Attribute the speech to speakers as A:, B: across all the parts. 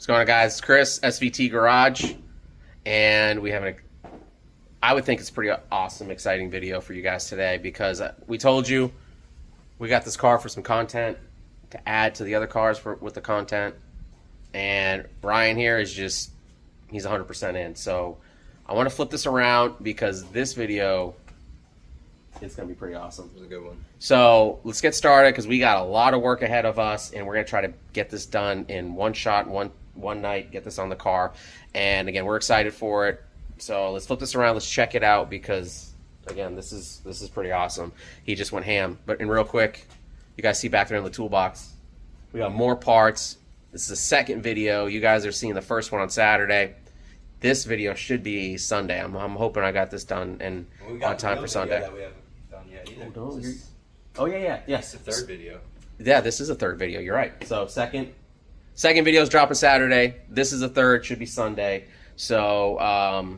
A: going on, guys? It's Chris, SVT Garage, and we have I would think it's a pretty awesome, exciting video for you guys today because we told you we got this car for some content to add to the other cars with the content, and Ryan here is just, he's 100% in. So I want to flip this around because this video is going to be pretty awesome.
B: It was a good one.
A: So let's get started because we got a lot of work ahead of us, and we're going to try to get this done in one shot, one night, get this on the car. And again, we're excited for it. So let's flip this around. Let's check it out because, again, this is pretty awesome. He just went ham. But in real quick, you guys see back there in the toolbox, we got more parts. This is the second video. You guys are seeing the first one on Saturday. This video should be Sunday. I'm hoping I got this done and on time for Sunday.
B: That we haven't done yet either.
A: Oh yeah.
B: It's the third video.
A: Yeah, this is a third video. You're right. So second video is dropping Saturday. This is the third. Should be Sunday. So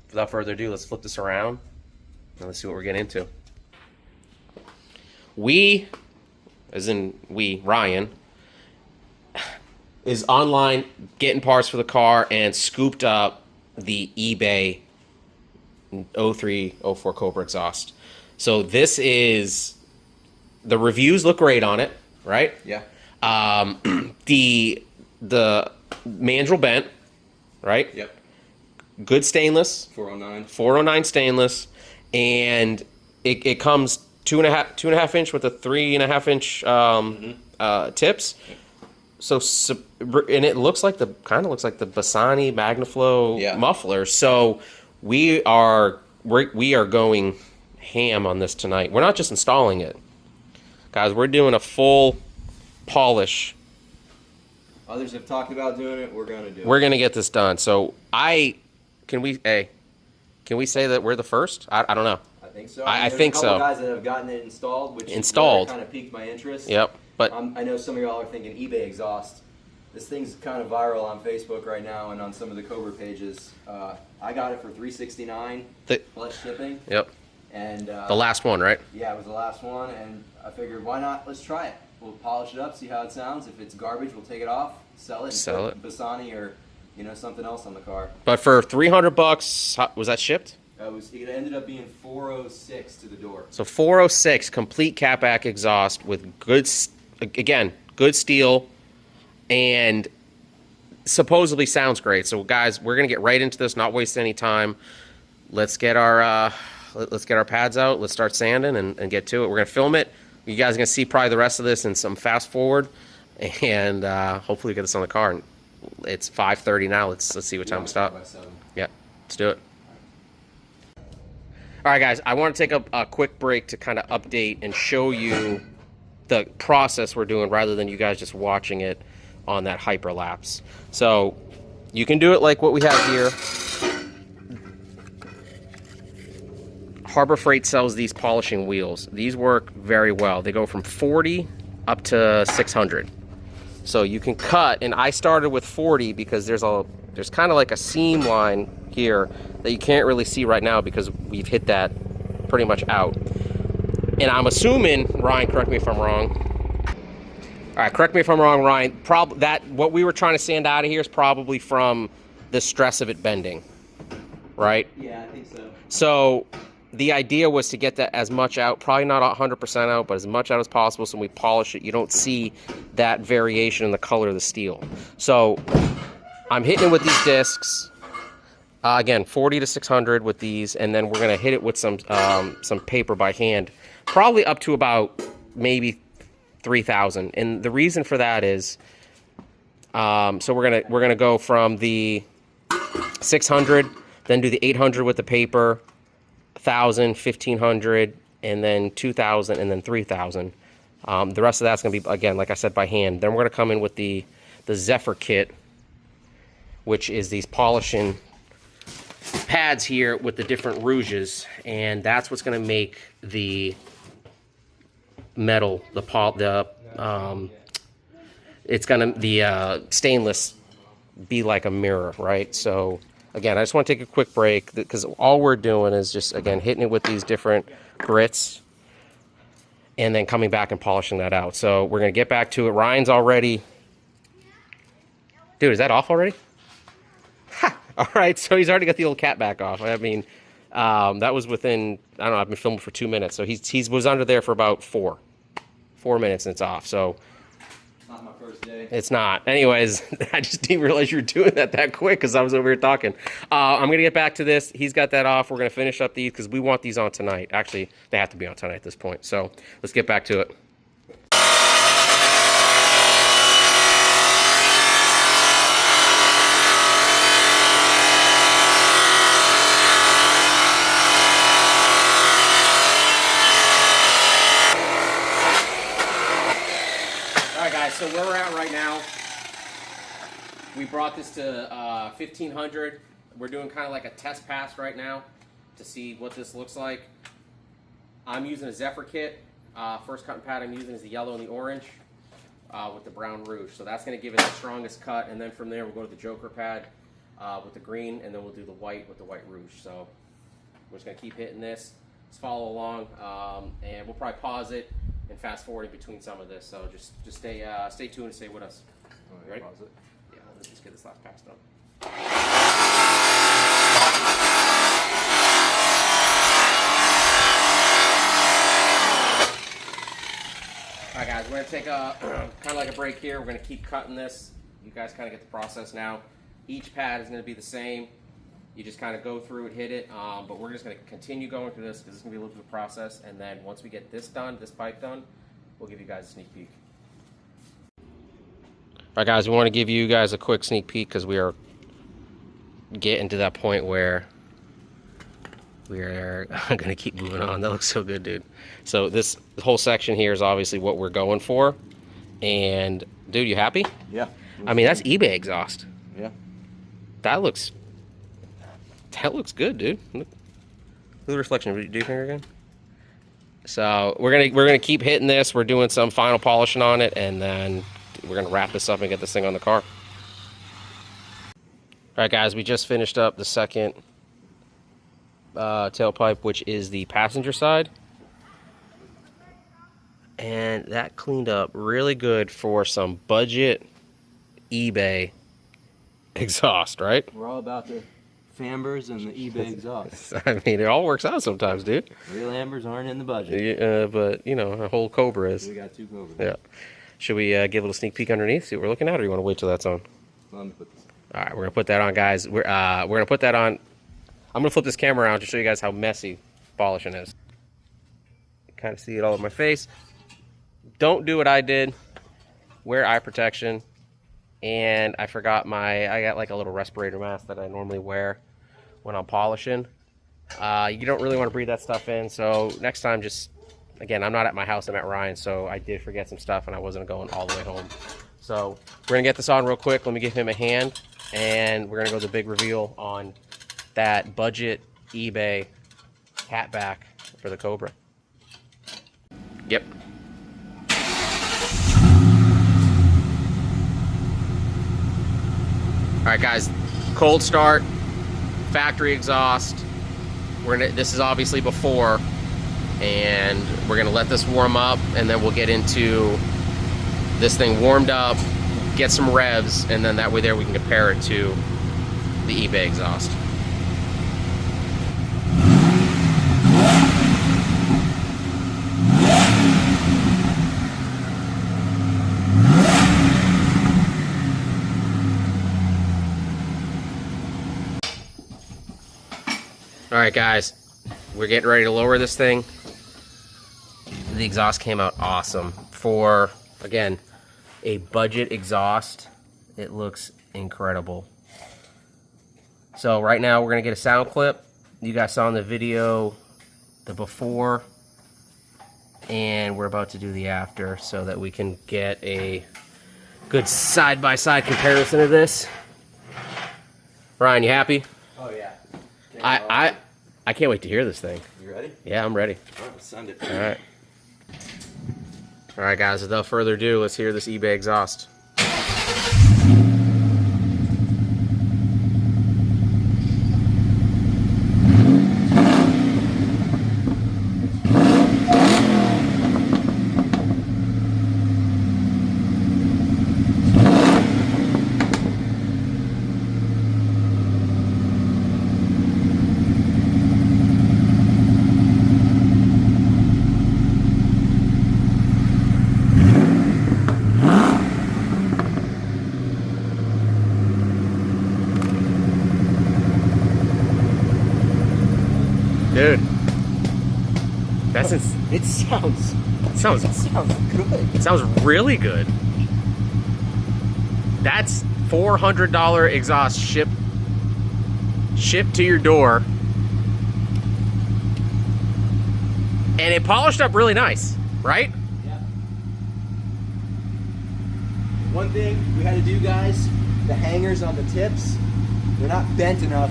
A: without further ado, let's flip this around and let's see what we're getting into. Ryan, is online getting parts for the car and scooped up the eBay 0304 Cobra exhaust. So this is, the reviews look great on it, right?
B: Yeah.
A: The mandrel bent, right?
B: Yep.
A: Good stainless.
B: 409.
A: 409 stainless, and it comes 2.5 inch with a 3.5 inch tips. So and it looks like the Bassani Magnaflow muffler. So we are going ham on this tonight. We're not just installing it, guys. We're doing a full polish.
B: Others have talked about doing it. We're gonna do it.
A: We're gonna get this done. So can we say that we're the first? I don't know.
B: I think so.
A: I think so.
B: There's a couple guys that have gotten it installed, which kind of piqued my interest.
A: Yep. But
B: I know some of y'all are thinking eBay exhaust. This thing's kind of viral on Facebook right now and on some of the Cobra pages. I got it for $369 plus shipping.
A: Yep.
B: And
A: the last one, right?
B: Yeah, it was the last one, and I figured, why not? Let's try it. We'll polish it up, see how it sounds. If it's garbage, we'll take it off, sell it, and put Bassani or something else on the car. But for
A: $300, was that shipped?
B: It ended up being $406 to the door.
A: So $406, complete catback exhaust with good steel, and supposedly sounds great. So guys, we're gonna get right into this, not waste any time. Let's get our pads out. Let's start sanding and get to it. We're gonna film it. You guys are gonna see probably the rest of this in some fast forward, and hopefully get this on the car. It's 5:30 now. Let's see what time we stop. Yeah, let's do it. All right, guys, I want to take a quick break to kind of update and show you the process we're doing rather than you guys just watching it on that hyperlapse. So you can do it like what we have here. Harbor Freight sells these polishing wheels. These work very well. They go from 40 up to 600. So you can cut, and I started with 40 because there's kind of like a seam line here that you can't really see right now because we've hit that pretty much out. And I'm assuming, Ryan, correct me if I'm wrong. All right, correct me if I'm wrong, Ryan. What we were trying to sand out of here is probably from the stress of it bending, right?
B: Yeah, I think so.
A: So the idea was to get that as much out, probably not 100% out, but as much out as possible, so when we polish it, you don't see that variation in the color of the steel. So I'm hitting it with these discs. Again, 40 to 600 with these, and then we're gonna hit it with some paper by hand, probably up to about maybe 3,000. And the reason for that is, so we're gonna go from the 600, then do the 800 with the paper, 1,000, 1,500, and then 2,000, and then 3,000. The rest of that's gonna be, again, like I said, by hand. Then we're gonna come in with the Zephyr kit, which is these polishing pads here with the different rouges, and that's what's going to make the metal, the stainless be like a mirror, right? So again, I just want to take a quick break because all we're doing is just, again, hitting it with these different grits and then coming back and polishing that out. So we're going to get back to it. Ryan's already Dude, is that off already? Ha! All right, so he's already got the old cat back off. I mean, that was within, I don't know, I've been filming for 2 minutes. So he was under there for about 4 minutes and it's off. So
B: Not my first day.
A: it's not. Anyways, I just didn't realize you were doing that quick because I was over here talking. I'm going to get back to this. He's got that off. We're going to finish up these because we want these on tonight. Actually, they have to be on tonight at this point. So let's get back to it. So where we're at right now, we brought this to 1500. We're doing kind of like a test pass right now to see what this looks like. I'm using a Zephyr kit. First cutting pad I'm using is the yellow and the orange with the brown rouge. So that's going to give it the strongest cut, and then from there we'll go to the Joker pad with the green, and then we'll do the white with the white rouge. So we're just going to keep hitting this. Just follow along, and we'll probably pause it and fast forward in between some of this. So just stay tuned and stay with us.
B: Oh,
A: You ready?
B: Pause it.
A: Yeah, let's just get this last pass done. Alright guys, we're going to take a kind of like a break here. We're going to keep cutting this. You guys kind of get the process now. Each pad is going to be the same. You just kind of go through it, hit it, but we're just going to continue going through this because it's going to be a little bit of a process, and then once we get this done, this pipe done, we'll give you guys a sneak peek. Alright guys, we want to give you guys a quick sneak peek because we are getting to that point where we are going to keep moving on. That looks so good, dude. So this whole section here is obviously what we're going for, and dude, you happy?
B: Yeah.
A: I mean, that's eBay exhaust.
B: Yeah.
A: That looks good, dude. Look at the reflection. Do your finger again. So we're gonna keep hitting this. We're doing some final polishing on it, and then we're gonna wrap this up and get this thing on the car. All right, guys. We just finished up the second tailpipe, which is the passenger side, and that cleaned up really good for some budget eBay exhaust, right?
B: We're all about the Fambers and the eBay exhaust.
A: I mean, it all works out sometimes, dude.
B: Real Ambers aren't in the budget.
A: Yeah, but, you know, a whole Cobra is.
B: We got 2 Cobras.
A: Yeah. Should we give a little sneak peek underneath, see what we're looking at, or you want to wait till that's on?
B: Let me put this.
A: All right, we're going to put that on, guys. We're going to put that on. I'm going to flip this camera around to show you guys how messy polishing is. You kind of see it all over my face. Don't do what I did. Wear eye protection. And I forgot I got like a little respirator mask that I normally wear when I'm polishing. You don't really want to breathe that stuff in, so next time just, again, I'm not at my house, I'm at Ryan's, so I did forget some stuff and I wasn't going all the way home. So we're gonna get this on real quick. Let me give him a hand, and we're gonna go to the big reveal on that budget eBay catback for the Cobra. Yep. All right, guys, cold start, factory exhaust. This is obviously before, and we're gonna let this warm up, and then we'll get into this thing warmed up, get some revs, and then that way there we can compare it to the eBay exhaust. All right, guys, we're getting ready to lower this thing. The exhaust came out awesome. For, again, a budget exhaust, it looks incredible. So right now we're gonna get a sound clip. You guys saw in the video the before, and we're about to do the after so that we can get a good side-by-side comparison of this. Ryan, you happy?
B: Oh yeah.
A: I can't wait to hear this thing.
B: You ready?
A: Yeah, I'm ready.
B: All right, let's send it.
A: All right. All right, guys, without further ado, let's hear this eBay exhaust.
B: It sounds good.
A: It sounds really good. That's $400 exhaust shipped to your door. And it polished up really nice, right?
B: Yeah. One thing we had to do, guys, the hangers on the tips, they're not bent enough,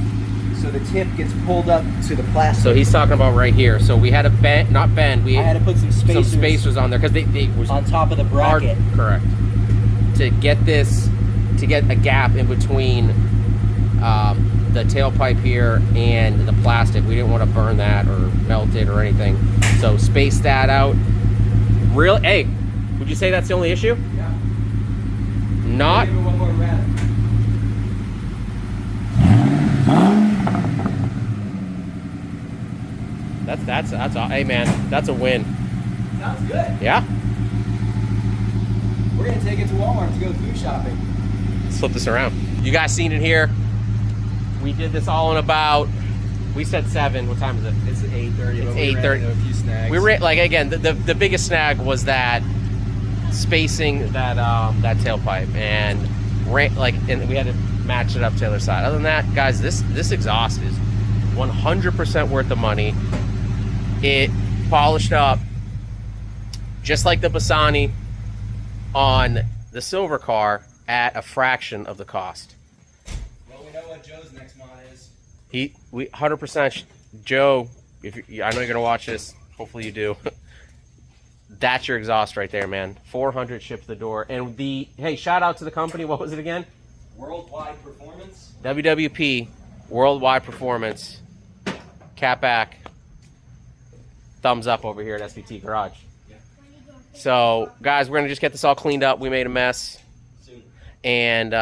B: so the tip gets pulled up to the plastic.
A: So he's talking about right here. So we had to bend, not bend,
B: I had to put some spacers
A: on there because they was
B: on top of the bracket.
A: Correct. To get a gap in between the tailpipe here and the plastic. We didn't want to burn that or melt it or anything. So space that out. Hey, would you say that's the only issue?
B: Yeah.
A: Not.
B: Give me one more rev.
A: That's hey man, that's a win.
B: Sounds good.
A: Yeah.
B: We're gonna take it to Walmart to go food shopping.
A: Let's flip this around. You guys seen it here? We did this all in about. We said 7. What time is it?
B: It's 8:30.
A: It's 8:30.
B: A few snags.
A: We ran like again. The biggest snag was that spacing that tailpipe and and we had to match it up to the other side. Other than that, guys, this exhaust is 100% worth the money. It polished up just like the Bassani on the silver car at a fraction of the cost.
B: Well, we know what Joe's next mod is.
A: We 100% Joe. I know you're gonna watch this. Hopefully you do. That's your exhaust right there, man. 400 shipped to the door. And hey, shout out to the company. What was it again?
B: Worldwide Performance.
A: WWP, Worldwide Performance. Cat back. Thumbs up over here at SVT Garage.
B: Yeah.
A: So, guys, we're gonna just get this all cleaned up. We made a mess.
B: Soon.
A: And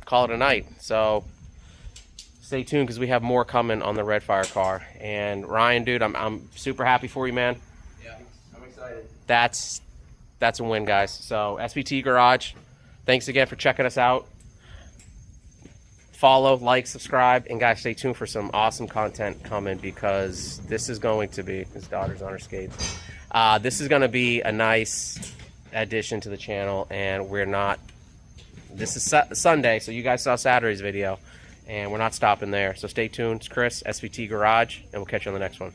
A: call it a night. So stay tuned because we have more coming on the Redfire car. And Ryan, dude, I'm super happy for you, man.
B: Yeah, I'm excited.
A: That's a win, guys. So SVT Garage, thanks again for checking us out. Follow, like, subscribe, and guys, stay tuned for some awesome content coming because this is going to be, his daughter's on her skates. This is going to be a nice addition to the channel, and this is Sunday, so you guys saw Saturday's video, and we're not stopping there. So stay tuned. It's Chris, SVT Garage, and we'll catch you on the next one.